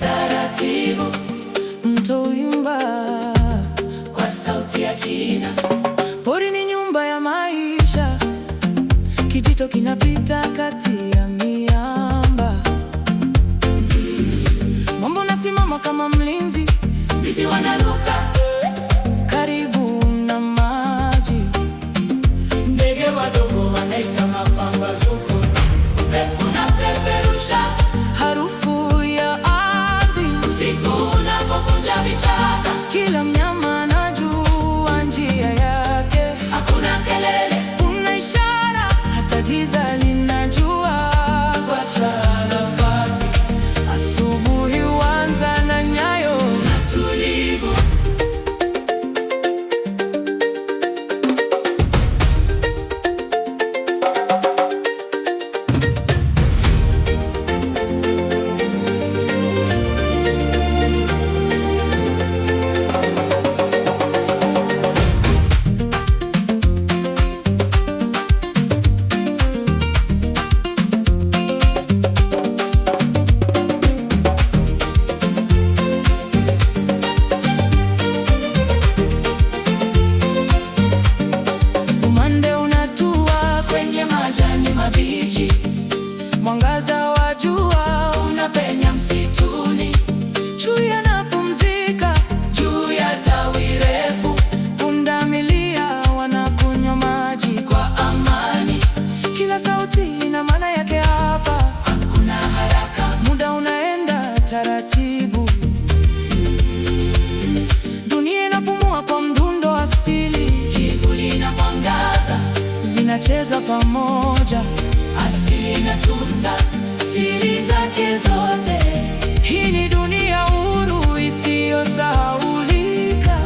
taratibu, mto huimba kwa sauti ya kina. Pori ni nyumba ya maisha, kijito kinapita kati ya miamba. Mwamba unasimama kama mlinzi, Mbizi wanaruka karibu na maji. ndege wadogo wanaita mapambazuko. Upepo unapeperusha Harufu ya ardhi, usiku unapokunja vichaka. kila mnyama anajua njia yake. Hakuna kelele, Kuna ishara, hata giza linajua. wacha nafasi Asubuhi huanza na nyayo tulivu. umande unatua Kwenye majani mabichi, mwangaza wa jua unapenya msituni. chui anapumzika, Juu ya tawi refu, pundamilia wanakunywa maji. kwa amani, Kila sauti ina maana yake hapa. hakuna haraka. Muda unaenda taratibu, dunia inapumua kwa mdundo asili. Kivuli na mwangaza, Vinacheza pamoja, asili inatunza siri zake zote. hii ni dunia huru isiyosahaulika.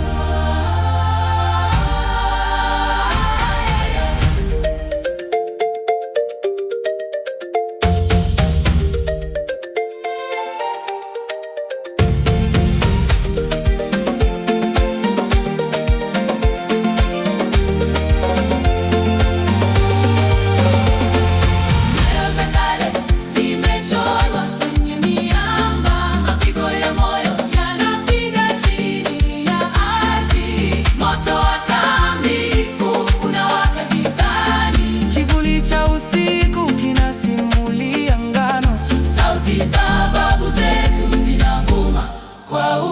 Nyayo za kale zimechorwa kwenye miamba, mapigo ya moyo yanapiga chini ya ardhi. Moto wa kambi unawaka gizani, Kivuli cha usiku kinasimulia ngano. sauti za babu zetu zinavuma kwa